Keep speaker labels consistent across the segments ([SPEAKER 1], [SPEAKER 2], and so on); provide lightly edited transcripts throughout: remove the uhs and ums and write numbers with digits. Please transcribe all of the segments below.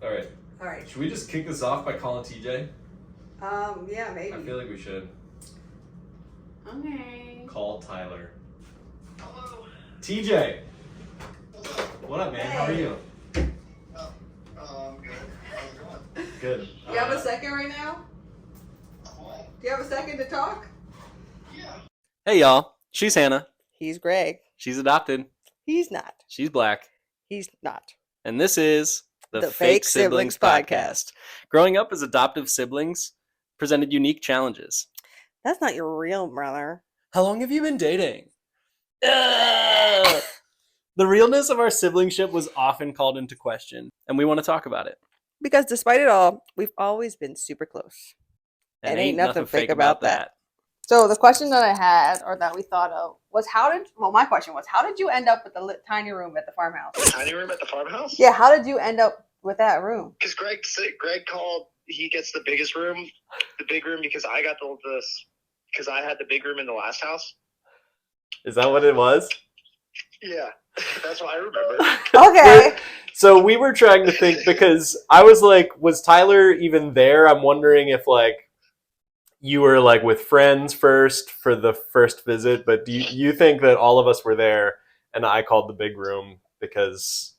[SPEAKER 1] All right.
[SPEAKER 2] All right.
[SPEAKER 1] Should we just kick this off by calling TJ?
[SPEAKER 2] Yeah, maybe.
[SPEAKER 1] I feel like we should.
[SPEAKER 2] Okay.
[SPEAKER 1] Call Tyler.
[SPEAKER 3] Hello.
[SPEAKER 1] TJ.
[SPEAKER 3] What's up?
[SPEAKER 1] What up, man?
[SPEAKER 2] Hey.
[SPEAKER 1] How are you?
[SPEAKER 3] Good. How's it going?
[SPEAKER 1] Good.
[SPEAKER 2] Do you have a second right now?
[SPEAKER 3] What?
[SPEAKER 2] Do you have a second to talk?
[SPEAKER 3] Yeah.
[SPEAKER 1] Hey, y'all. She's Hannah.
[SPEAKER 2] He's Greg.
[SPEAKER 1] She's adopted.
[SPEAKER 2] He's not.
[SPEAKER 1] She's black.
[SPEAKER 2] He's not.
[SPEAKER 1] And this is
[SPEAKER 2] The Fake Siblings Podcast.
[SPEAKER 1] Growing up as adoptive siblings presented unique challenges.
[SPEAKER 2] That's not your real brother.
[SPEAKER 1] How long have you been dating? The realness of our siblingship was often called into question, and we want to talk about it.
[SPEAKER 2] Because despite it all, we've always been super close. And ain't nothing fake about that. So the question that I had, or that we thought of, was my question was, how did you end up with the tiny room at the farmhouse?
[SPEAKER 3] Tiny room at the farmhouse?
[SPEAKER 2] Yeah, how did you end up with that room?
[SPEAKER 3] Because Greg called. He gets the biggest room, the big room, because I got because I had the big room in the last house.
[SPEAKER 1] Is that what it was?
[SPEAKER 3] Yeah, that's what I remember.
[SPEAKER 2] Okay.
[SPEAKER 1] So we were trying to think, because I was like, was Tyler even there? I'm wondering if you were with friends first for the first visit, but do you think that all of us were there and I called the big room because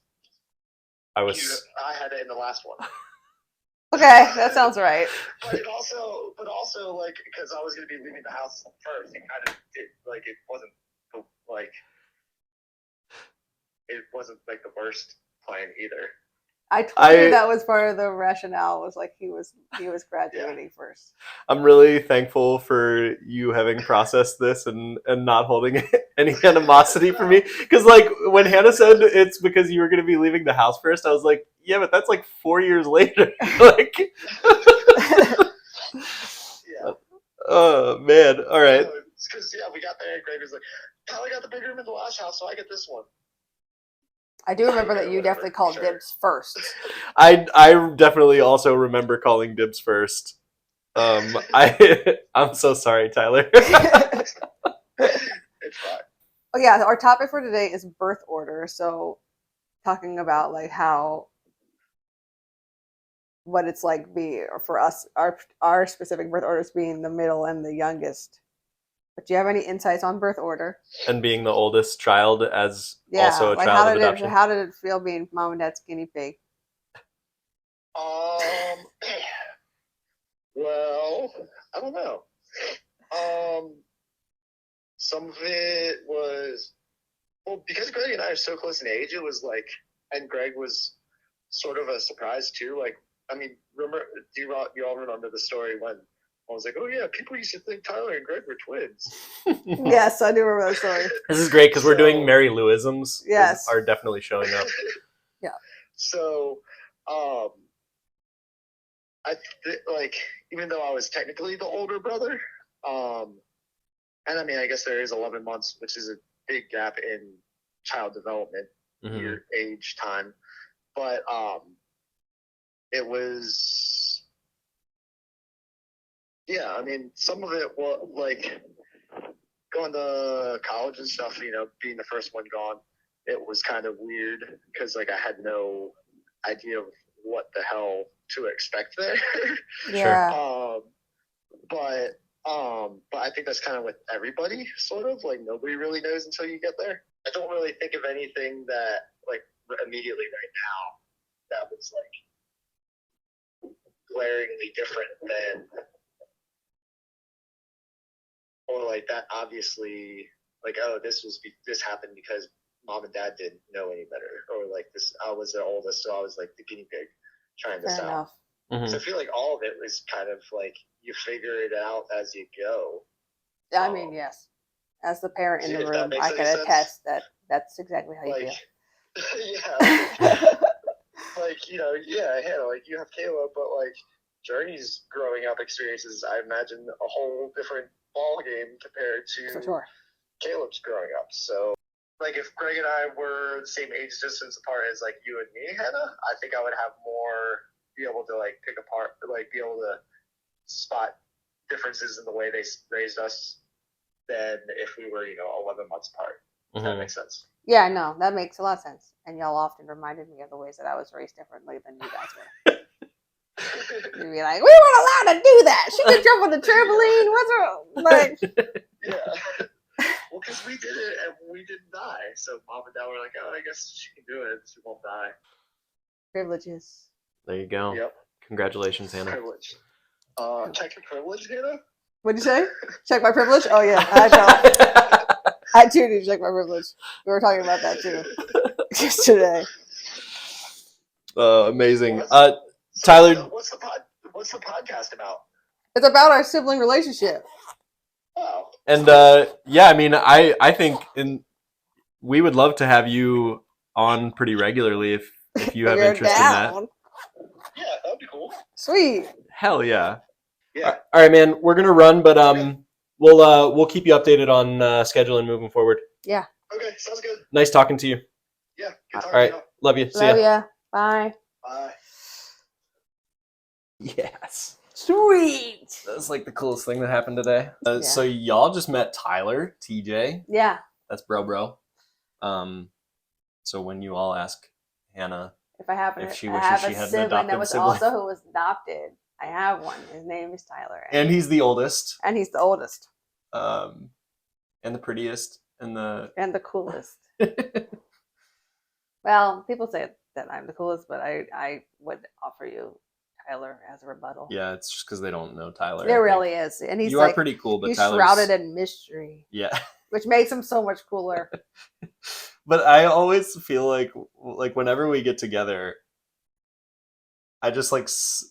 [SPEAKER 1] I was...
[SPEAKER 3] I had it in the last one.
[SPEAKER 2] Okay, that sounds right.
[SPEAKER 3] But also, because I was going to be leaving the house first, it wasn't the worst plan either.
[SPEAKER 2] I told you that was part of the rationale. Was he was graduating first.
[SPEAKER 1] I'm really thankful for you having processed this and not holding any animosity for me. Because when Hannah said it's because you were going to be leaving the house first, I was like, yeah, but that's 4 years later.
[SPEAKER 3] Yeah.
[SPEAKER 1] Oh man! All right.
[SPEAKER 3] Because we got there and Greg was like, "Tyler got the big room in the last house, so I get this one."
[SPEAKER 2] I do remember that you definitely called dibs first.
[SPEAKER 1] I definitely also remember calling dibs first. I'm so sorry, Tyler.
[SPEAKER 3] It's fine.
[SPEAKER 2] Oh yeah, our topic for today is birth order. So, talking about what it's for us, our specific birth orders being the middle and the youngest. But do you have any insights on birth order?
[SPEAKER 1] And being the oldest child also a child of adoption.
[SPEAKER 2] How did it feel being mom and dad's guinea pig?
[SPEAKER 3] Well, I don't know. Some of it was, because Greg and I are so close in age, it was and Greg was sort of a surprise too. Remember, do you all remember the story when I was like, oh yeah, people used to think Tyler and Greg were twins.
[SPEAKER 2] Yes, I do remember that story.
[SPEAKER 1] This is great because we're doing Mary Louisms.
[SPEAKER 2] Yes.
[SPEAKER 1] Are definitely showing up.
[SPEAKER 2] Yeah.
[SPEAKER 3] So, even though I was technically the older brother, and I guess there is 11 months, which is a big gap in child development, year, age, time. But it was, yeah, some of it was going to college and stuff, being the first one gone, it was kind of weird because I had no idea of what the hell to expect there.
[SPEAKER 2] Yeah.
[SPEAKER 3] But I think that's kind of with everybody, sort of. Nobody really knows until you get there. I don't really think of anything that, immediately right now that was, glaringly different than, or, that obviously, this happened because mom and dad didn't know any better. Or, I was the oldest, so I was, the guinea pig trying this
[SPEAKER 2] Fair
[SPEAKER 3] out.
[SPEAKER 2] enough.
[SPEAKER 1] Mm-hmm.
[SPEAKER 3] So I feel all of it was kind of you figure it out as you go.
[SPEAKER 2] Yes. As the parent in the
[SPEAKER 3] If
[SPEAKER 2] room,
[SPEAKER 3] that makes
[SPEAKER 2] I can
[SPEAKER 3] any sense.
[SPEAKER 2] attest that that's exactly how you feel.
[SPEAKER 3] Yeah. Hannah, you have Caleb, but Journey's growing up experiences, I imagine a whole different ball game compared to
[SPEAKER 2] For sure.
[SPEAKER 3] Caleb's growing up. So, if Greg and I were the same age distance apart as you and me, Hannah, I think I would have more be able to pick apart, be able to spot differences in the way they raised us than if we were 11 months apart. If that makes sense.
[SPEAKER 2] Yeah, no, that makes a lot of sense. And y'all often reminded me of the ways that I was raised differently than you guys were. You'd be like, we weren't allowed to do that. She could jump on the trampoline. What's wrong? Like,
[SPEAKER 3] yeah. Well, because we did it and we didn't die. So mom and dad were like, oh, I guess she can do it. She won't die.
[SPEAKER 2] privileges.
[SPEAKER 1] There you go.
[SPEAKER 3] Yep.
[SPEAKER 1] Congratulations, Hannah.
[SPEAKER 3] Privilege. Check your privilege, Hannah?
[SPEAKER 2] What'd you say? Check my privilege? Oh, yeah. I know. I too need to check my privilege. We were talking about that too. Just today.
[SPEAKER 1] Amazing.
[SPEAKER 3] So,
[SPEAKER 1] Tyler.
[SPEAKER 3] What's the podcast about?
[SPEAKER 2] It's about our sibling relationship.
[SPEAKER 3] Oh.
[SPEAKER 1] And yeah, I mean, I think we would love to have you on pretty regularly if you have interest in that.
[SPEAKER 3] Yeah, that'd be cool.
[SPEAKER 2] Sweet.
[SPEAKER 1] Hell yeah.
[SPEAKER 3] Yeah.
[SPEAKER 1] All right, man. We're gonna run, but we'll keep you updated on scheduling moving forward.
[SPEAKER 2] Yeah.
[SPEAKER 3] Okay, sounds good.
[SPEAKER 1] Nice talking to you.
[SPEAKER 3] Yeah. Good talking
[SPEAKER 1] All right.
[SPEAKER 3] to you.
[SPEAKER 1] Love you. See
[SPEAKER 2] Love
[SPEAKER 1] ya.
[SPEAKER 2] ya. Bye.
[SPEAKER 3] Bye.
[SPEAKER 1] Yes.
[SPEAKER 2] Sweet.
[SPEAKER 1] That's like the coolest thing that happened today.
[SPEAKER 2] Yeah.
[SPEAKER 1] So y'all just met Tyler, TJ.
[SPEAKER 2] Yeah.
[SPEAKER 1] That's bro. So when you all ask Hannah
[SPEAKER 2] If I have,
[SPEAKER 1] if she
[SPEAKER 2] I
[SPEAKER 1] wishes
[SPEAKER 2] have
[SPEAKER 1] she
[SPEAKER 2] a
[SPEAKER 1] had an
[SPEAKER 2] sibling
[SPEAKER 1] adopted
[SPEAKER 2] that was
[SPEAKER 1] sibling.
[SPEAKER 2] also who was adopted. I have one. His name is Tyler.
[SPEAKER 1] And he's the oldest.
[SPEAKER 2] And he's the oldest.
[SPEAKER 1] And the prettiest. And
[SPEAKER 2] the coolest. Well, people say that I'm the coolest, but I would offer you Tyler as a rebuttal.
[SPEAKER 1] Yeah, it's just because they don't know Tyler.
[SPEAKER 2] There really is. And he's
[SPEAKER 1] you
[SPEAKER 2] like,
[SPEAKER 1] are pretty cool, but
[SPEAKER 2] he's
[SPEAKER 1] Tyler's
[SPEAKER 2] shrouded in mystery.
[SPEAKER 1] Yeah.
[SPEAKER 2] Which makes him so much cooler.
[SPEAKER 1] But I always feel like whenever we get together, I just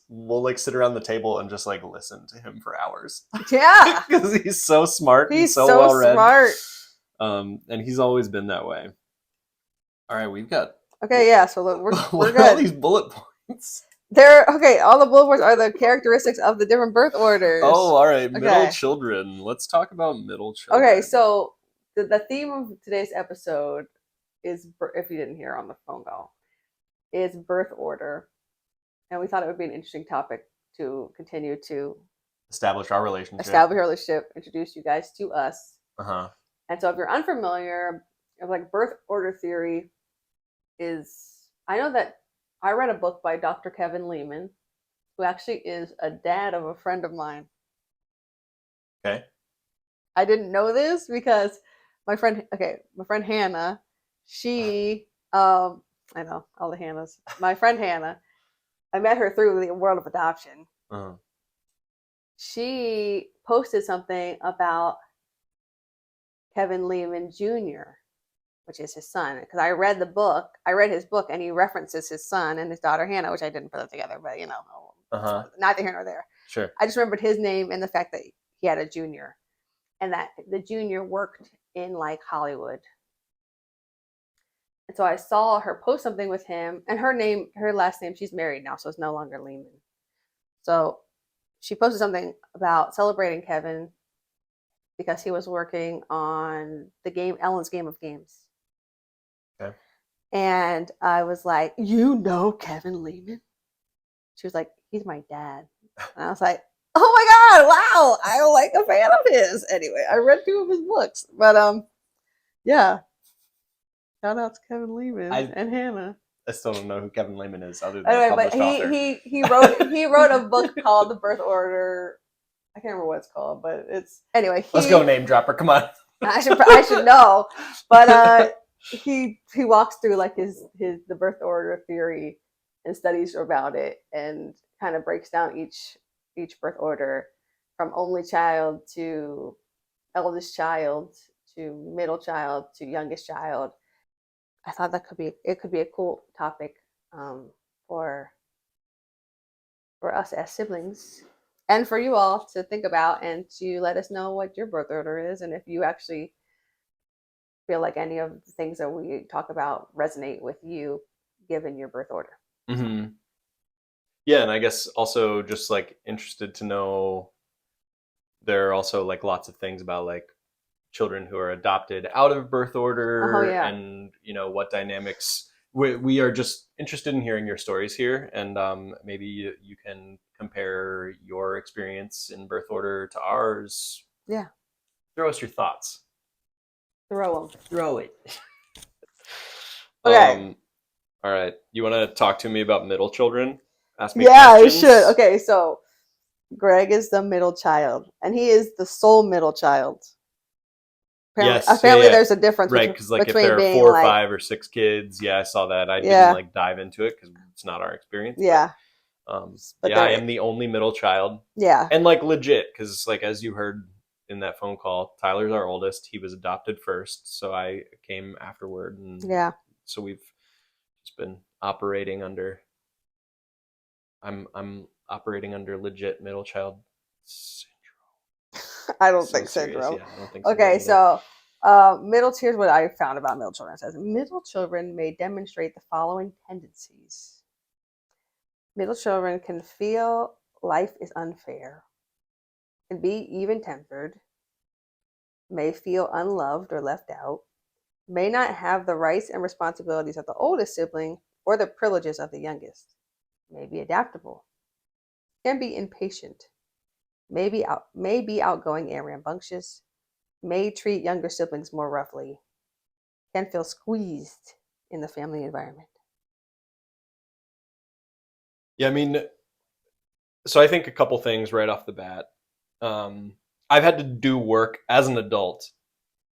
[SPEAKER 1] we'll sit around the table and just listen to him for hours.
[SPEAKER 2] Yeah.
[SPEAKER 1] Because he's so smart.
[SPEAKER 2] He's
[SPEAKER 1] and
[SPEAKER 2] so
[SPEAKER 1] well read.
[SPEAKER 2] smart.
[SPEAKER 1] And he's always been that way. All right, we've got.
[SPEAKER 2] Okay, yeah. So look, we're
[SPEAKER 1] what
[SPEAKER 2] good.
[SPEAKER 1] are all these bullet points?
[SPEAKER 2] All the bullet points are the characteristics of the different birth orders.
[SPEAKER 1] Oh, all right.
[SPEAKER 2] Okay.
[SPEAKER 1] Middle children. Let's talk about middle children.
[SPEAKER 2] Okay, so the theme of today's episode is, if you didn't hear on the phone call, is birth order. And we thought it would be an interesting topic to continue to
[SPEAKER 1] establish our relationship.
[SPEAKER 2] Introduce you guys to us.
[SPEAKER 1] Uh-huh.
[SPEAKER 2] And so if you're unfamiliar, birth order theory is, I know that I read a book by Dr. Kevin Leman, who actually is a dad of a friend of mine.
[SPEAKER 1] Okay.
[SPEAKER 2] I didn't know this because my friend Hannah, she, I know all the Hannahs. My friend Hannah, I met her through the world of adoption.
[SPEAKER 1] Uh-huh.
[SPEAKER 2] She posted something about Kevin Leman Jr., which is his son, because I read his book, and he references his son and his daughter Hannah, which I didn't put them together, but neither here nor there.
[SPEAKER 1] Sure.
[SPEAKER 2] I just remembered his name and the fact that he had a junior, and that the junior worked in Hollywood. And so I saw her post something with him, and her last name, she's married now, so it's no longer Leman. So she posted something about celebrating Kevin because he was working on the game, Ellen's Game of Games.
[SPEAKER 1] Okay.
[SPEAKER 2] And I was like, Kevin Leman? She was like, he's my dad. And I was like, oh my God, wow, I'm a fan of his. Anyway, I read 2 of his books. But yeah. Shout out to Kevin Leman and Hannah.
[SPEAKER 1] I still don't know who Kevin Leman is, other than
[SPEAKER 2] Anyway,
[SPEAKER 1] a published author.
[SPEAKER 2] he wrote a book called The Birth Order. I can't remember what it's called, but it's anyway.
[SPEAKER 1] Let's go name dropper. Come on.
[SPEAKER 2] I should know, but he walks through the birth order theory and studies about it, and kind of breaks down each birth order from only child to eldest child to middle child to youngest child. I thought it could be a cool topic for us as siblings, and for you all to think about, and to let us know what your birth order is, and if you actually feel like any of the things that we talk about resonate with you, given your birth order.
[SPEAKER 1] Mm-hmm. Yeah, and I guess also just interested to know, there are also lots of things about children who are adopted out of birth order, and what dynamics. We are just interested in hearing your stories here, and maybe you can compare your experience in birth order to ours.
[SPEAKER 2] Yeah.
[SPEAKER 1] Throw us your thoughts.
[SPEAKER 2] Throw them.
[SPEAKER 4] Throw it.
[SPEAKER 2] Okay.
[SPEAKER 1] All right. You want to talk to me about middle children? Ask me
[SPEAKER 2] Yeah, I
[SPEAKER 1] questions?
[SPEAKER 2] should. Okay, so Greg is the middle child, and he is the sole middle child. Apparently,
[SPEAKER 1] Yes.
[SPEAKER 2] apparently
[SPEAKER 1] yeah.
[SPEAKER 2] there's a difference
[SPEAKER 1] Right, because like if
[SPEAKER 2] between
[SPEAKER 1] there are
[SPEAKER 2] being
[SPEAKER 1] 4 or
[SPEAKER 2] like,
[SPEAKER 1] 5 or 6 kids, yeah, I saw that. I
[SPEAKER 2] Yeah.
[SPEAKER 1] didn't like dive into it because it's not our experience.
[SPEAKER 2] yeah,
[SPEAKER 1] But,
[SPEAKER 2] But
[SPEAKER 1] I
[SPEAKER 2] there-
[SPEAKER 1] am the only middle child,
[SPEAKER 2] yeah,
[SPEAKER 1] and like legit, because like as you heard in that phone call, Tyler's our oldest. He was adopted first, so I came afterward, and
[SPEAKER 2] yeah.
[SPEAKER 1] so we've just been operating under. I'm operating under legit middle child syndrome.
[SPEAKER 2] I don't
[SPEAKER 1] So
[SPEAKER 2] think
[SPEAKER 1] serious,
[SPEAKER 2] syndrome.
[SPEAKER 1] yeah, I don't think so
[SPEAKER 2] Okay,
[SPEAKER 1] either.
[SPEAKER 2] so here's what I found about middle children. It says middle children may demonstrate the following tendencies. Middle children can feel life is unfair, can be even tempered, may feel unloved or left out, may not have the rights and responsibilities of the oldest sibling or the privileges of the youngest, may be adaptable, can be impatient, may be outgoing and rambunctious, may treat younger siblings more roughly, can feel squeezed in the family environment.
[SPEAKER 1] Yeah, I mean, so I think a couple things right off the bat. I've had to do work as an adult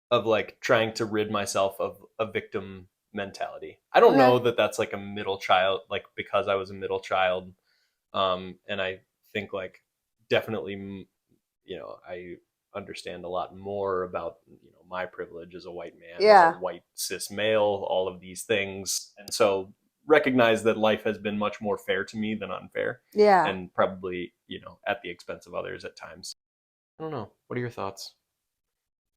[SPEAKER 1] of like trying to rid myself of a victim mentality. I don't know that that's like a middle child, like because I was a middle child. And I think like definitely, I understand a lot more about, my privilege as a white man, as a white cis male, all of these things. And so recognize that life has been much more fair to me than unfair.
[SPEAKER 2] Yeah.
[SPEAKER 1] And probably, at the expense of others at times. I don't know. What are your thoughts?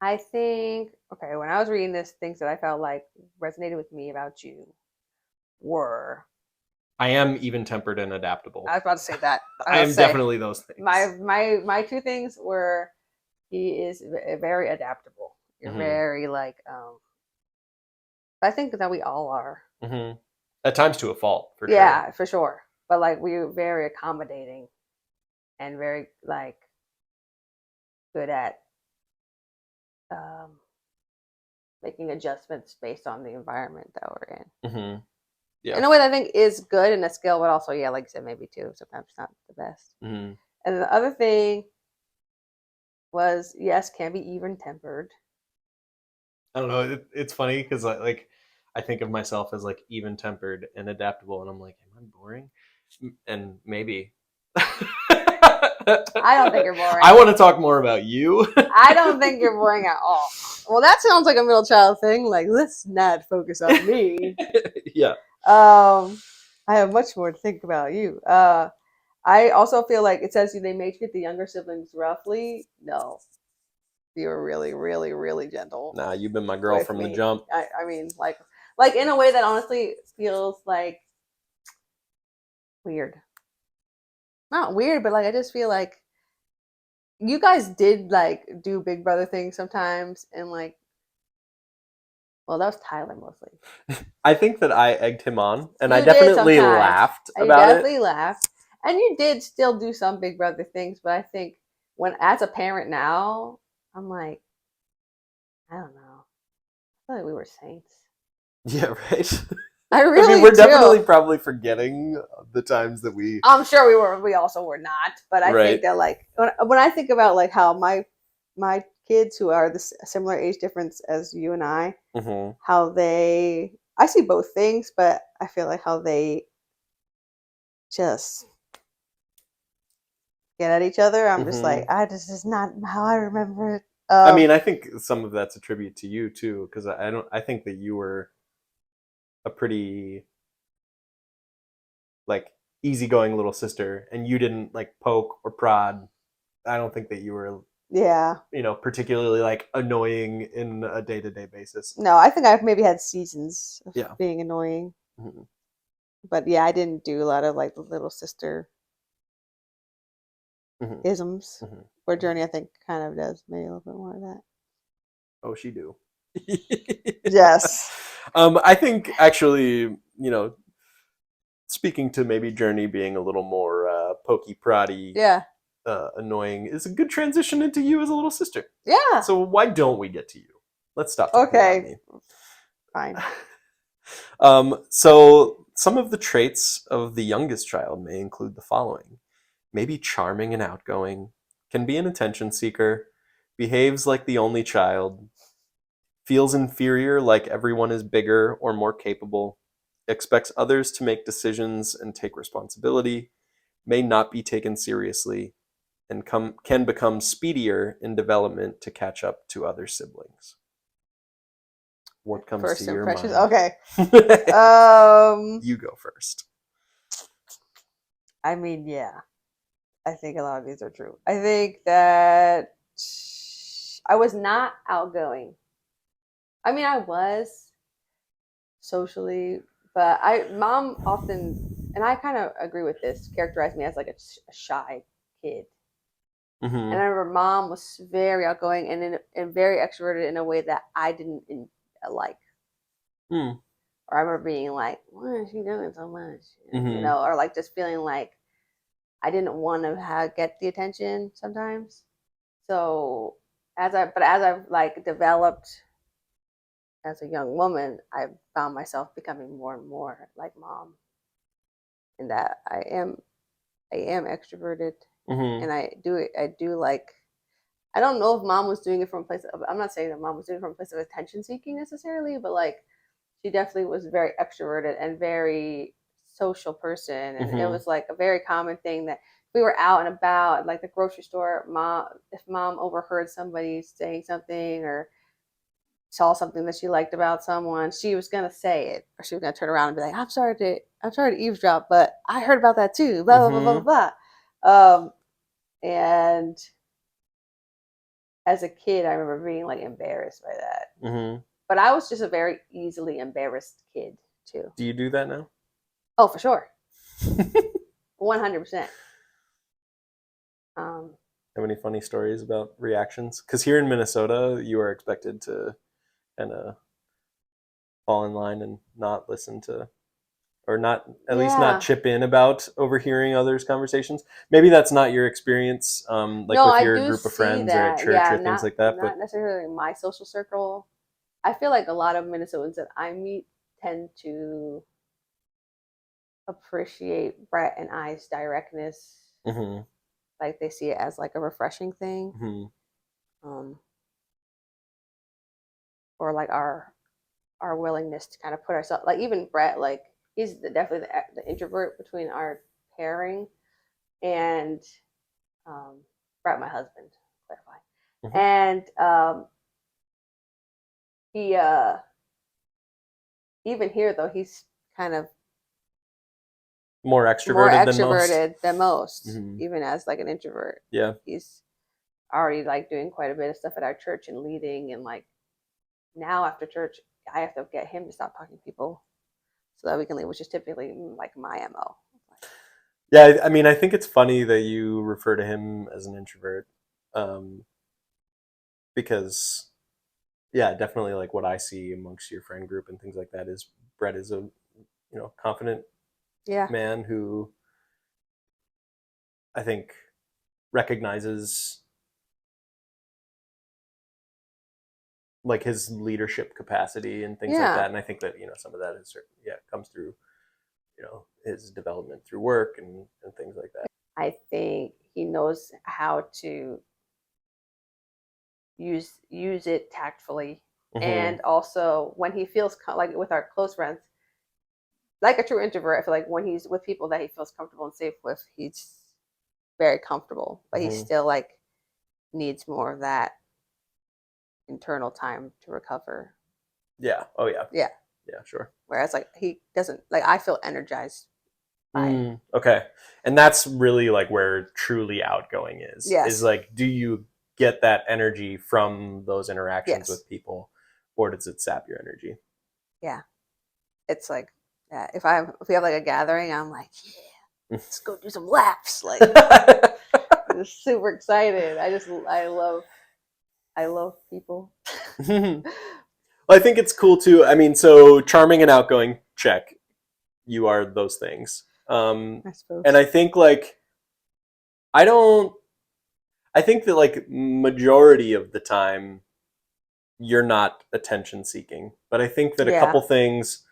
[SPEAKER 2] I think, okay, when I was reading this, things that I felt like resonated with me about you were.
[SPEAKER 1] I am even tempered and adaptable.
[SPEAKER 2] I was about to say that.
[SPEAKER 1] I am definitely those things.
[SPEAKER 2] My 2 things were he is very adaptable. You're very like, I think that we all are.
[SPEAKER 1] Mm-hmm. At times to a fault, for
[SPEAKER 2] sure. Yeah,
[SPEAKER 1] sure.
[SPEAKER 2] for sure. But like we're very accommodating and very like good at making adjustments based on the environment that we're in.
[SPEAKER 1] Mm-hmm. Yeah.
[SPEAKER 2] In a way that I think is good in a skill, but also, yeah, like you said, maybe too, sometimes not the best.
[SPEAKER 1] Mm-hmm.
[SPEAKER 2] And the other thing was, yes, can be even tempered.
[SPEAKER 1] I don't know. It's funny because I think of myself as like even tempered and adaptable, and I'm like, am I boring? And maybe.
[SPEAKER 2] I don't think you're boring.
[SPEAKER 1] I want to talk more about you.
[SPEAKER 2] I don't think you're boring at all. Well, that sounds like a middle child thing. Like, let's not focus on me.
[SPEAKER 1] Yeah.
[SPEAKER 2] I have much more to think about you. I also feel like it says they may treat the younger siblings roughly. No, you're really, really, really gentle.
[SPEAKER 1] Nah, you've been my girl from the jump.
[SPEAKER 2] I mean, like in a way that honestly feels like weird. Not weird, but like I just feel like you guys did like do Big Brother things sometimes, and like, well, that was Tyler mostly.
[SPEAKER 1] I think that I egged him on, and
[SPEAKER 2] You
[SPEAKER 1] I definitely
[SPEAKER 2] did sometimes.
[SPEAKER 1] laughed
[SPEAKER 2] And
[SPEAKER 1] about
[SPEAKER 2] you
[SPEAKER 1] it.
[SPEAKER 2] definitely laughed, and you did still do some Big Brother things. But I think when, as a parent now, I'm like, I don't know. I feel like we were saints.
[SPEAKER 1] Yeah, right.
[SPEAKER 2] I really
[SPEAKER 1] we're
[SPEAKER 2] do.
[SPEAKER 1] definitely probably forgetting the times that we.
[SPEAKER 2] I'm sure we were. We also were not. But I think that like when I think about like how my kids who are the similar age difference as you and I, how I see both things, but I feel like how they just get at each other. I'm just like, this is not how I remember it.
[SPEAKER 1] I mean, I think some of that's a tribute to you too, because I think that you were a pretty like easygoing little sister, and you didn't like poke or prod. I don't think that you were particularly like annoying in a day-to-day basis.
[SPEAKER 2] No, I think I've maybe had seasons of being annoying. But yeah, I didn't do a lot of like the little sister isms. Where Journey, I think, kind of does maybe a little bit more of that.
[SPEAKER 1] Oh, she do.
[SPEAKER 2] Yes.
[SPEAKER 1] I think actually, speaking to maybe Journey being a little more pokey proddy, annoying is a good transition into you as a little sister.
[SPEAKER 2] Yeah.
[SPEAKER 1] So why don't we get to you? Let's stop talking about
[SPEAKER 2] Okay.
[SPEAKER 1] me.
[SPEAKER 2] Fine.
[SPEAKER 1] So some of the traits of the youngest child may include the following. Maybe charming and outgoing, can be an attention seeker, behaves like the only child, feels inferior like everyone is bigger or more capable, expects others to make decisions and take responsibility, may not be taken seriously, and can become speedier in development to catch up to other siblings. What comes
[SPEAKER 2] First
[SPEAKER 1] to your
[SPEAKER 2] impressions.
[SPEAKER 1] mind?
[SPEAKER 2] Okay.
[SPEAKER 1] You go first.
[SPEAKER 2] I mean, yeah. I think a lot of these are true. I think that I was not outgoing. I mean, I was socially, but mom often, and I kind of agree with this, characterized me as like a shy kid.
[SPEAKER 1] Mm-hmm.
[SPEAKER 2] And I remember mom was very outgoing and very extroverted in a way that I didn't like.
[SPEAKER 1] Mm.
[SPEAKER 2] Or I remember being like, "Why is she doing so much?"
[SPEAKER 1] Mm-hmm.
[SPEAKER 2] You know, or like just feeling like I didn't want to get the attention sometimes. So as I've like developed as a young woman, I found myself becoming more and more like mom, in that I am extroverted,
[SPEAKER 1] Mm-hmm.
[SPEAKER 2] and I do like. I don't know if mom was doing it from a place of, I'm not saying that mom was doing it from a place of attention seeking necessarily, but like she definitely was very extroverted and very social person, and it
[SPEAKER 1] Mm-hmm.
[SPEAKER 2] was like a very common thing that we were out and about, like the grocery store. If mom overheard somebody saying something or saw something that she liked about someone, she was gonna say it, or she was gonna turn around and be like, I'm sorry to eavesdrop, but I heard about that too." Blah blah blah
[SPEAKER 1] Mm-hmm.
[SPEAKER 2] blah blah. And as a kid, I remember being like embarrassed by that.
[SPEAKER 1] Mm-hmm.
[SPEAKER 2] But I was just a very easily embarrassed kid too.
[SPEAKER 1] Do you do that now?
[SPEAKER 2] Oh, for sure, 100%. Um,
[SPEAKER 1] Have any funny stories about reactions? Because here in Minnesota, you are expected to kind of fall in line and not listen to, or not, at least not
[SPEAKER 2] yeah.
[SPEAKER 1] chip in about overhearing others' conversations. Maybe that's not your experience, like
[SPEAKER 2] No,
[SPEAKER 1] with
[SPEAKER 2] I
[SPEAKER 1] your
[SPEAKER 2] do
[SPEAKER 1] group of
[SPEAKER 2] see
[SPEAKER 1] friends or at
[SPEAKER 2] that.
[SPEAKER 1] church
[SPEAKER 2] Yeah,
[SPEAKER 1] or things like that. But
[SPEAKER 2] not necessarily in my social circle. I feel like a lot of Minnesotans that I meet tend to appreciate Brett and I's directness.
[SPEAKER 1] mm-hmm.
[SPEAKER 2] Like they see it as like a refreshing thing.
[SPEAKER 1] Mm-hmm.
[SPEAKER 2] Um, or like our willingness to kind of put ourselves, like even Brett, like he's definitely the introvert between our pairing, and um, Brett, my husband, clarify.
[SPEAKER 1] Mm-hmm.
[SPEAKER 2] And he even here though he's kind of
[SPEAKER 1] More
[SPEAKER 2] more
[SPEAKER 1] extroverted than most.
[SPEAKER 2] extroverted than most,
[SPEAKER 1] Mm-hmm.
[SPEAKER 2] even as like an introvert.
[SPEAKER 1] Yeah.
[SPEAKER 2] He's already like doing quite a bit of stuff at our church and leading, and like now after church, I have to get him to stop talking to people so that we can leave, which is typically like my MO.
[SPEAKER 1] Yeah, I mean, I think it's funny that you refer to him as an introvert, um, because, yeah, definitely like what I see amongst your friend group and things like that is Brett is a confident
[SPEAKER 2] Yeah.
[SPEAKER 1] man who I think recognizes like his leadership capacity and things like
[SPEAKER 2] Yeah.
[SPEAKER 1] that, and I think that some of that is comes through his development through work and things like that.
[SPEAKER 2] I think he knows how to use it tactfully,
[SPEAKER 1] Mm-hmm.
[SPEAKER 2] and also when he feels like with our close friends, like a true introvert, I feel like when he's with people that he feels comfortable and safe with, he's very comfortable, but he
[SPEAKER 1] Mm-hmm.
[SPEAKER 2] still like needs more of that internal time to recover.
[SPEAKER 1] Yeah. Oh yeah.
[SPEAKER 2] Yeah.
[SPEAKER 1] Yeah. Sure.
[SPEAKER 2] Whereas like he doesn't, like I feel energized by it.
[SPEAKER 1] Okay. And that's really like where truly outgoing is.
[SPEAKER 2] Yes.
[SPEAKER 1] Is like, do you get that energy from those interactions
[SPEAKER 2] Yes.
[SPEAKER 1] with people, or does it sap your energy?
[SPEAKER 2] Yeah. It's like, yeah, if we have like a gathering, I'm like, yeah, let's go do some laps. Like I'm just super excited. I love people.
[SPEAKER 1] Well, I think it's cool too. I mean, so charming and outgoing, check. You are those things.
[SPEAKER 2] I suppose.
[SPEAKER 1] And I think like I think that like majority of the time you're not attention seeking. But I think that a
[SPEAKER 2] Yeah.
[SPEAKER 1] couple things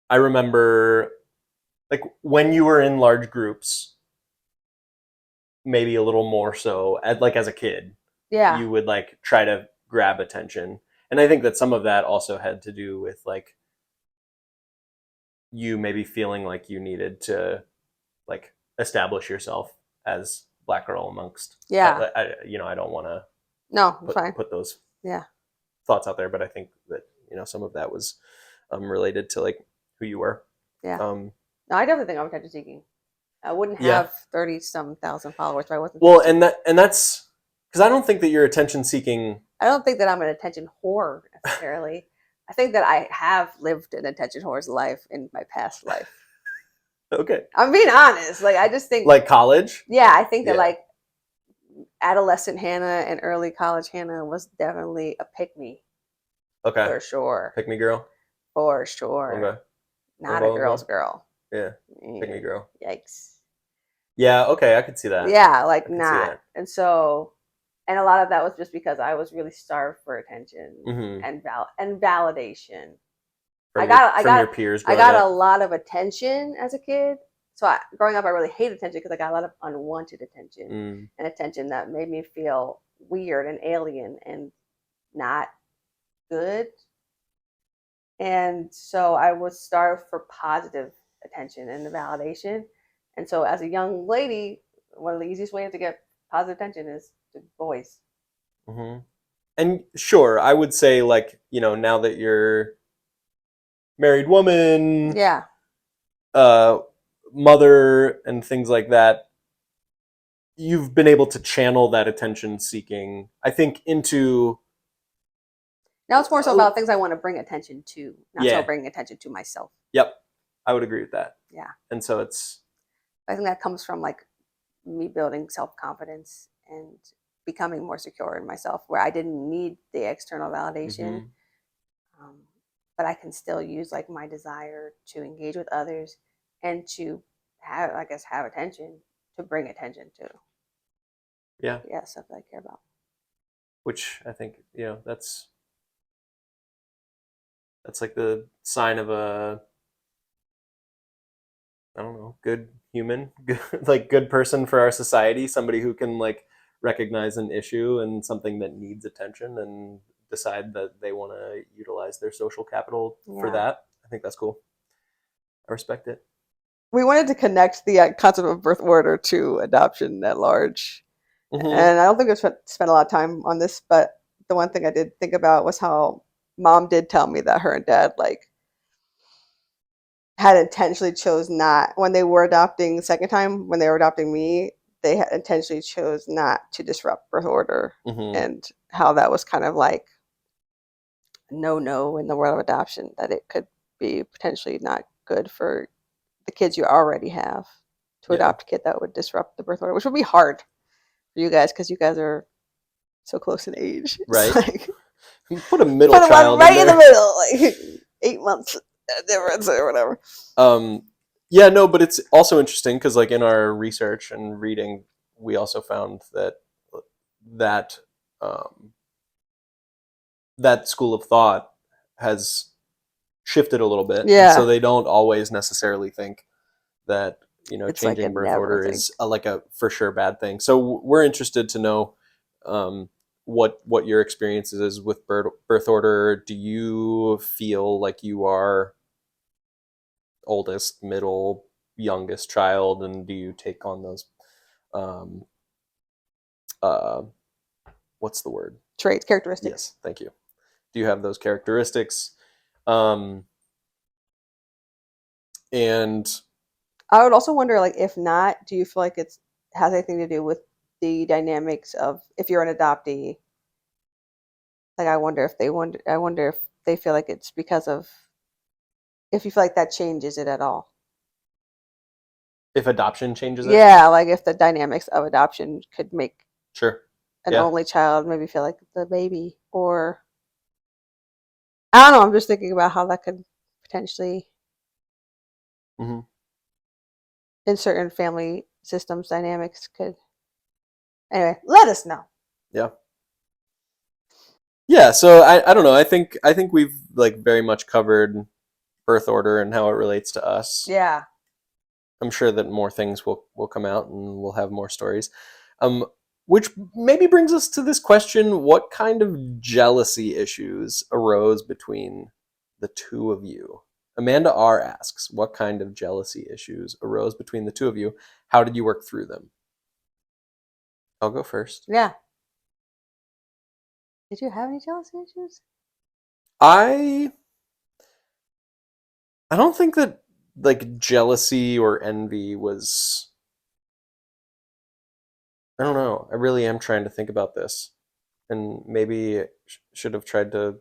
[SPEAKER 1] I remember, like when you were in large groups, maybe a little more so, as a kid,
[SPEAKER 2] Yeah.
[SPEAKER 1] you would like try to grab attention. And I think that some of that also had to do with like you maybe feeling like you needed to like establish yourself as black girl amongst.
[SPEAKER 2] Yeah.
[SPEAKER 1] I don't want to
[SPEAKER 2] No, fine.
[SPEAKER 1] put those
[SPEAKER 2] Yeah.
[SPEAKER 1] thoughts out there, but I think that some of that was related to like who you were.
[SPEAKER 2] Yeah. No, I definitely think I'm attention seeking. I wouldn't have 30-some thousand followers if I wasn't.
[SPEAKER 1] Well, and that's because I don't think that you're attention seeking.
[SPEAKER 2] I don't think that I'm an attention whore necessarily. I think that I have lived an attention whore's life in my past life.
[SPEAKER 1] Okay.
[SPEAKER 2] I'm being honest. Like, I just think,
[SPEAKER 1] like college.
[SPEAKER 2] Yeah, I think that
[SPEAKER 1] Yeah.
[SPEAKER 2] like adolescent Hannah and early college Hannah was definitely a pick me.
[SPEAKER 1] Okay.
[SPEAKER 2] For sure.
[SPEAKER 1] Pick me girl.
[SPEAKER 2] For sure.
[SPEAKER 1] Okay.
[SPEAKER 2] Not a girl's girl.
[SPEAKER 1] Yeah. Pick me girl.
[SPEAKER 2] Yikes.
[SPEAKER 1] Yeah. Okay, I could see that.
[SPEAKER 2] Yeah, like not. And so, and a lot of that was just because I was really starved for attention and validation.
[SPEAKER 1] From your peers.
[SPEAKER 2] I got a lot of attention as a kid. So growing up, I really hated attention because I got a lot of unwanted attention and attention that made me feel weird and alien and not good. And so I was starved for positive attention and the validation. And so as a young lady, one of the easiest ways to get positive attention is to boys.
[SPEAKER 1] Mm-hmm. And sure, I would say like, now that you're married woman,
[SPEAKER 2] yeah,
[SPEAKER 1] mother and things like that, you've been able to channel that attention seeking, I think, into.
[SPEAKER 2] Now it's more so about things I want to bring attention to, not so bringing attention to myself.
[SPEAKER 1] Yep. I would agree with that.
[SPEAKER 2] Yeah.
[SPEAKER 1] And so
[SPEAKER 2] I think that comes from like me building self-confidence and becoming more secure in myself, where I didn't need the external validation, but I can still use like my desire to engage with others and to have attention, to bring attention to.
[SPEAKER 1] Yeah.
[SPEAKER 2] Stuff that I care about.
[SPEAKER 1] Which I think, that's like the sign of a, I don't know, good human, good person for our society, somebody who can like recognize an issue and something that needs attention and decide that they want to utilize their social capital for that. I think that's cool. I respect it.
[SPEAKER 2] We wanted to connect the concept of birth order to adoption at large. And I don't think I spent a lot of time on this, but the one thing I did think about was how Mom did tell me that her and Dad like had intentionally chose not, when they were adopting the second time, when they were adopting me, they had intentionally chose not to disrupt birth order, and how that was kind of like no in the world of adoption, that it could be potentially not good for the kids you already have to adopt a kid that would disrupt the birth order, which would be hard for you guys because you guys are so close in age.
[SPEAKER 1] Right.
[SPEAKER 2] Like,
[SPEAKER 1] put a middle child
[SPEAKER 2] right
[SPEAKER 1] in
[SPEAKER 2] the middle, like 8 months difference or whatever.
[SPEAKER 1] Yeah, no, but it's also interesting because like in our research and reading, we also found that that school of thought has shifted a little bit.
[SPEAKER 2] Yeah.
[SPEAKER 1] So they don't always necessarily think that,
[SPEAKER 2] It's
[SPEAKER 1] changing
[SPEAKER 2] like a
[SPEAKER 1] birth
[SPEAKER 2] never
[SPEAKER 1] order
[SPEAKER 2] thing.
[SPEAKER 1] is like a for sure bad thing. So we're interested to know what your experience is with birth order. Do you feel like you are oldest, middle, youngest child, and do you take on those what's the word?
[SPEAKER 2] Traits, characteristics.
[SPEAKER 1] Yes, thank you. Do you have those characteristics? And
[SPEAKER 2] I would also wonder, like, if not, do you feel like it has anything to do with the dynamics of if you're an adoptee? Like, I wonder if they feel like it's because of, if you feel like that changes it at all.
[SPEAKER 1] if adoption changes it?
[SPEAKER 2] Yeah, like if the dynamics of adoption could make an only child maybe feel like the baby, or I don't know. I'm just thinking about how that could potentially, in certain family systems, dynamics could. Anyway, let us know.
[SPEAKER 1] Yeah. Yeah, so I don't know. I think we've like very much covered birth order and how it relates to us.
[SPEAKER 2] Yeah.
[SPEAKER 1] I'm sure that more things will come out and we'll have more stories. Um, which maybe brings us to this question: what kind of jealousy issues arose between the two of you? Amanda R asks, what kind of jealousy issues arose between the two of you? How did you work through them? I'll go first.
[SPEAKER 2] Yeah. Did you have any jealousy issues?
[SPEAKER 1] I I don't think that like jealousy or envy was. I don't know. I really am trying to think about this, and maybe should have tried to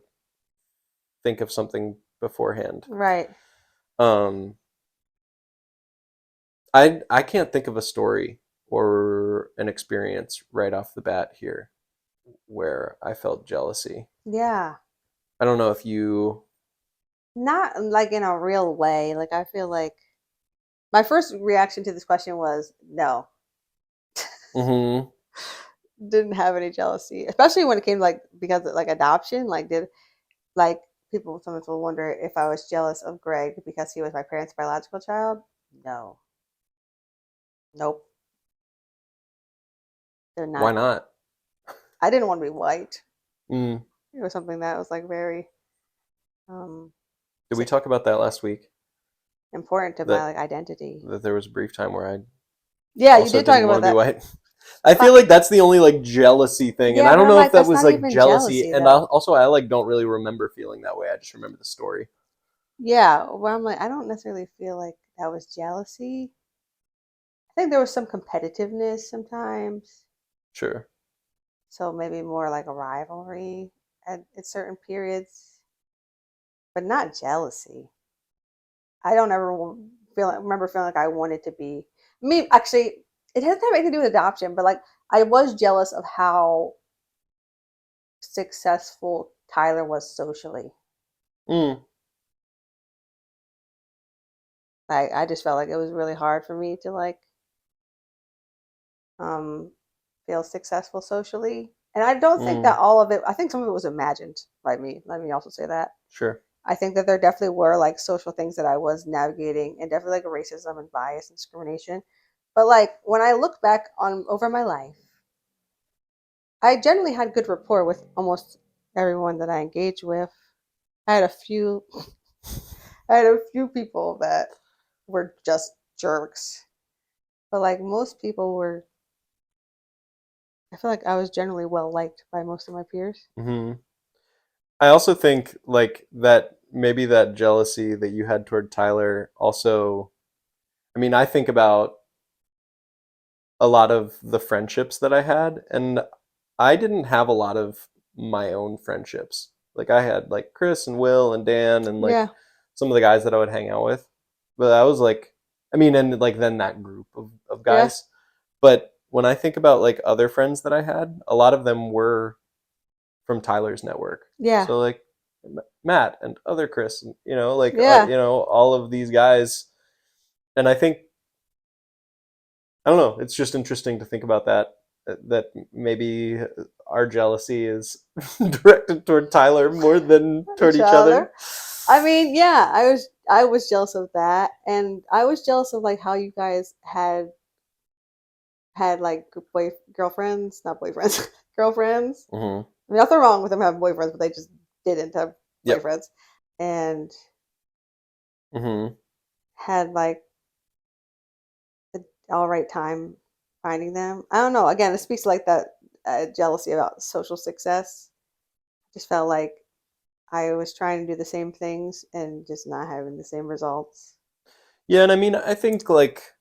[SPEAKER 1] think of something beforehand.
[SPEAKER 2] Right.
[SPEAKER 1] Um, I can't think of a story or an experience right off the bat here where I felt jealousy.
[SPEAKER 2] Yeah.
[SPEAKER 1] I don't know if you.
[SPEAKER 2] Not like in a real way. Like I feel like my first reaction to this question was no.
[SPEAKER 1] Hmm.
[SPEAKER 2] Didn't have any jealousy, especially when it came like because of, like adoption. Like did like people sometimes will wonder if I was jealous of Greg because he was my parents' biological child. No, nope, they're
[SPEAKER 1] Why
[SPEAKER 2] not.
[SPEAKER 1] not?
[SPEAKER 2] I didn't want to be white.
[SPEAKER 1] Mm.
[SPEAKER 2] It was something that was like very um
[SPEAKER 1] Did we talk about that last week?
[SPEAKER 2] important to my
[SPEAKER 1] That
[SPEAKER 2] like identity.
[SPEAKER 1] that there was a brief time where I
[SPEAKER 2] Yeah, you
[SPEAKER 1] also
[SPEAKER 2] did talk
[SPEAKER 1] didn't want
[SPEAKER 2] about
[SPEAKER 1] to be
[SPEAKER 2] that.
[SPEAKER 1] white. I feel
[SPEAKER 2] But
[SPEAKER 1] like that's the only like jealousy thing, and
[SPEAKER 2] yeah,
[SPEAKER 1] I
[SPEAKER 2] but
[SPEAKER 1] don't
[SPEAKER 2] I'm
[SPEAKER 1] know if
[SPEAKER 2] like
[SPEAKER 1] that
[SPEAKER 2] that's
[SPEAKER 1] was
[SPEAKER 2] not
[SPEAKER 1] like
[SPEAKER 2] even
[SPEAKER 1] jealousy,
[SPEAKER 2] jealousy
[SPEAKER 1] and
[SPEAKER 2] though.
[SPEAKER 1] also I like don't really remember feeling that way. I just remember the story.
[SPEAKER 2] Yeah, where I'm like I don't necessarily feel like that was jealousy. I think there was some competitiveness sometimes.
[SPEAKER 1] Sure.
[SPEAKER 2] So maybe more like a rivalry at certain periods, but not jealousy. I don't ever remember feeling like I wanted to be. I mean, actually, it has nothing to do with adoption, but like I was jealous of how successful Tyler was socially.
[SPEAKER 1] Mm.
[SPEAKER 2] Like I just felt like it was really hard for me to like um feel successful socially. And I don't think
[SPEAKER 1] Mm.
[SPEAKER 2] that all of it. I think some of it was imagined by me. Let me also say that.
[SPEAKER 1] Sure.
[SPEAKER 2] I think that there definitely were like social things that I was navigating and definitely like racism and bias and discrimination. But like when I look back on over my life, I generally had good rapport with almost everyone that I engaged with. I had a few I had a few people that were just jerks. But like most people were I feel like I was generally well liked by most of my peers.
[SPEAKER 1] Hmm. I also think like that maybe that jealousy that you had toward Tyler also. I mean, I think about a lot of the friendships that I had, and I didn't have a lot of my own friendships. Like I had like Chris and Will and Dan and like
[SPEAKER 2] Yeah.
[SPEAKER 1] some of the guys that I would hang out with. But I was like, I mean, and like then that group of
[SPEAKER 2] Yeah.
[SPEAKER 1] guys. But when I think about like other friends that I had, a lot of them were from Tyler's network.
[SPEAKER 2] Yeah.
[SPEAKER 1] So like Matt and other Chris, and, like
[SPEAKER 2] Yeah.
[SPEAKER 1] all of these guys. And I think I don't know. It's just interesting to think about that. That maybe our jealousy is directed toward Tyler more than toward
[SPEAKER 2] Each
[SPEAKER 1] each other.
[SPEAKER 2] other. I mean, yeah, I was jealous of that, and I was jealous of like how you guys had like girlfriends, not boyfriends, girlfriends.
[SPEAKER 1] Hmm.
[SPEAKER 2] I mean, nothing wrong with them having boyfriends, but they just didn't have
[SPEAKER 1] Yep.
[SPEAKER 2] boyfriends, and
[SPEAKER 1] Hmm.
[SPEAKER 2] had like the all right time finding them. I don't know. Again, it speaks to like that jealousy about social success. Just felt like I was trying to do the same things and just not having the same results.
[SPEAKER 1] Yeah, and I mean, I think like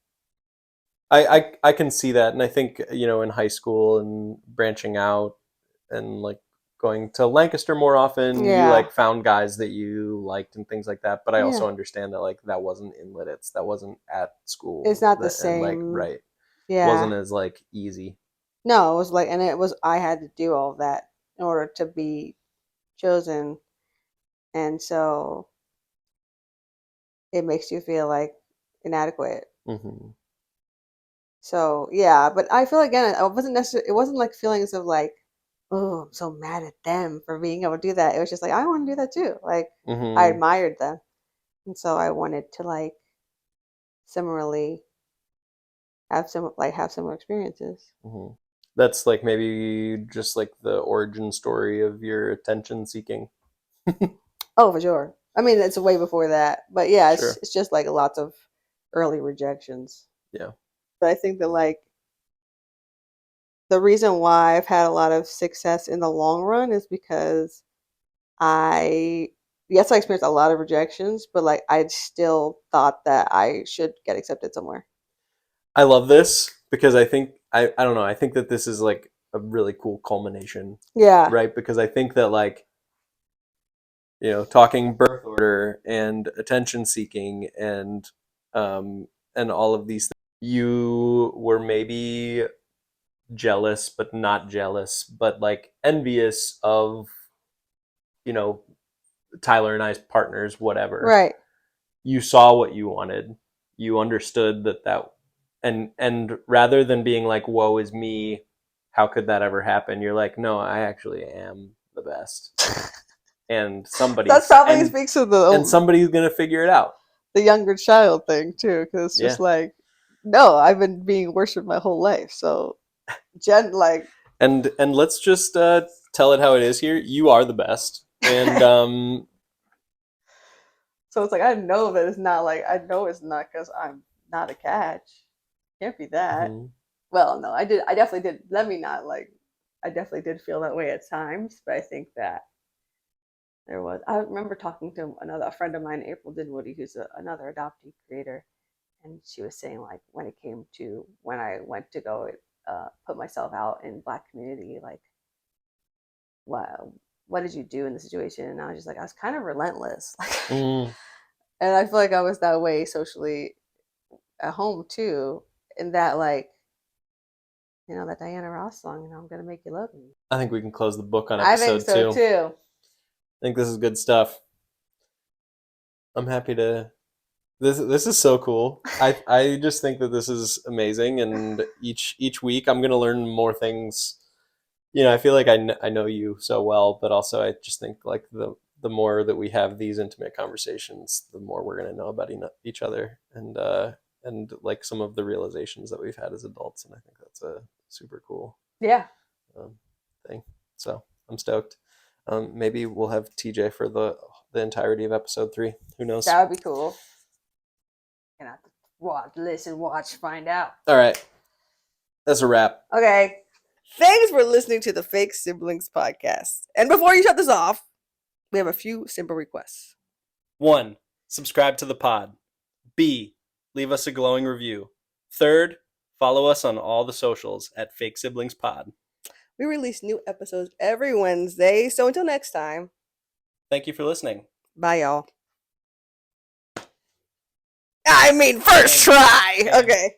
[SPEAKER 1] I can see that, and I think in high school and branching out and like going to Lancaster more often, you
[SPEAKER 2] Yeah,
[SPEAKER 1] like found guys that you liked and things like that. But I
[SPEAKER 2] yeah.
[SPEAKER 1] also understand that like that wasn't in Lidditz, that wasn't at
[SPEAKER 2] It's
[SPEAKER 1] school,
[SPEAKER 2] not the
[SPEAKER 1] that and like
[SPEAKER 2] same.
[SPEAKER 1] right wasn't
[SPEAKER 2] Yeah.
[SPEAKER 1] as like easy.
[SPEAKER 2] No, it was like, and it was, I had to do all of that in order to be chosen. And so it makes you feel like inadequate.
[SPEAKER 1] Hmm.
[SPEAKER 2] So yeah, but I feel again, I wasn't necessarily, it wasn't like feelings of like, oh, I'm so mad at them for being able to do that. It was just like I want to do that too. Like
[SPEAKER 1] Mm-hmm.
[SPEAKER 2] I admired them, and so I wanted to like similarly have similar experiences.
[SPEAKER 1] Mm-hmm. That's like maybe just like the origin story of your attention seeking.
[SPEAKER 2] Oh, for sure. I mean, it's way before that, but yeah,
[SPEAKER 1] Sure.
[SPEAKER 2] it's just like lots of early rejections.
[SPEAKER 1] Yeah.
[SPEAKER 2] But I think that like the reason why I've had a lot of success in the long run is because I yes, I experienced a lot of rejections, but like I still thought that I should get accepted somewhere.
[SPEAKER 1] I love this because I don't know, I think that this is like a really cool culmination,
[SPEAKER 2] Yeah.
[SPEAKER 1] right? Because I think that like, you know, talking birth order and attention seeking and all of these things, you were maybe jealous but not jealous, but like envious of, you know, Tyler and I's partners, whatever.
[SPEAKER 2] Right.
[SPEAKER 1] You saw what you wanted. You understood that and rather than being like, woe is me, how could that ever happen? You're like, no, I actually am the best. And
[SPEAKER 2] That probably speaks to
[SPEAKER 1] somebody's gonna figure it out.
[SPEAKER 2] the younger child thing too, because it's just like, no, I've been being worshipped my whole life. So, like,
[SPEAKER 1] and let's just tell it how it is here. You are the best, and
[SPEAKER 2] so it's like I know that it's not like I know it's not because I'm not a catch. Can't be that.
[SPEAKER 1] mm-hmm.
[SPEAKER 2] Well, no, I did. I definitely did. Let me not like. I definitely did feel that way at times, but I think that there was. I remember talking to a friend of mine, April Dinwoody, who's another adoptee creator, and she was saying like when it came to when I went to go put myself out in Black community, like what did you do in the situation? And I was just like I was kind of relentless,
[SPEAKER 1] Mm.
[SPEAKER 2] and I feel like I was that way socially at home too, in that like you know that Diana Ross song, you know, I'm gonna make you love me.
[SPEAKER 1] I think we can close the book on
[SPEAKER 2] I
[SPEAKER 1] episode
[SPEAKER 2] think so too.
[SPEAKER 1] I think this is good stuff. I'm happy to. This is so cool. I just think that this is amazing, and each week I'm gonna learn more things. You know, I feel like I know you so well, but also I just think like the more that we have these intimate conversations, the more we're gonna know about each other, and like some of the realizations that we've had as adults, and I think that's a super cool um, thing. So I'm stoked. Maybe we'll have TJ for the entirety of episode 3. Who knows?
[SPEAKER 2] That would be cool. Gonna have to watch, listen, watch, find out.
[SPEAKER 1] All right, that's a wrap.
[SPEAKER 2] Okay. Thanks for listening to the Fake Siblings podcast. And before you shut this off, we have a few simple requests.
[SPEAKER 1] 1, subscribe to the pod. B, leave us a glowing review. 3rd, follow us on all the socials at Fake Siblings Pod.
[SPEAKER 2] We release new episodes every Wednesday, so until next time.
[SPEAKER 1] Thank you for listening.
[SPEAKER 2] Bye, y'all. I mean, first try. Okay.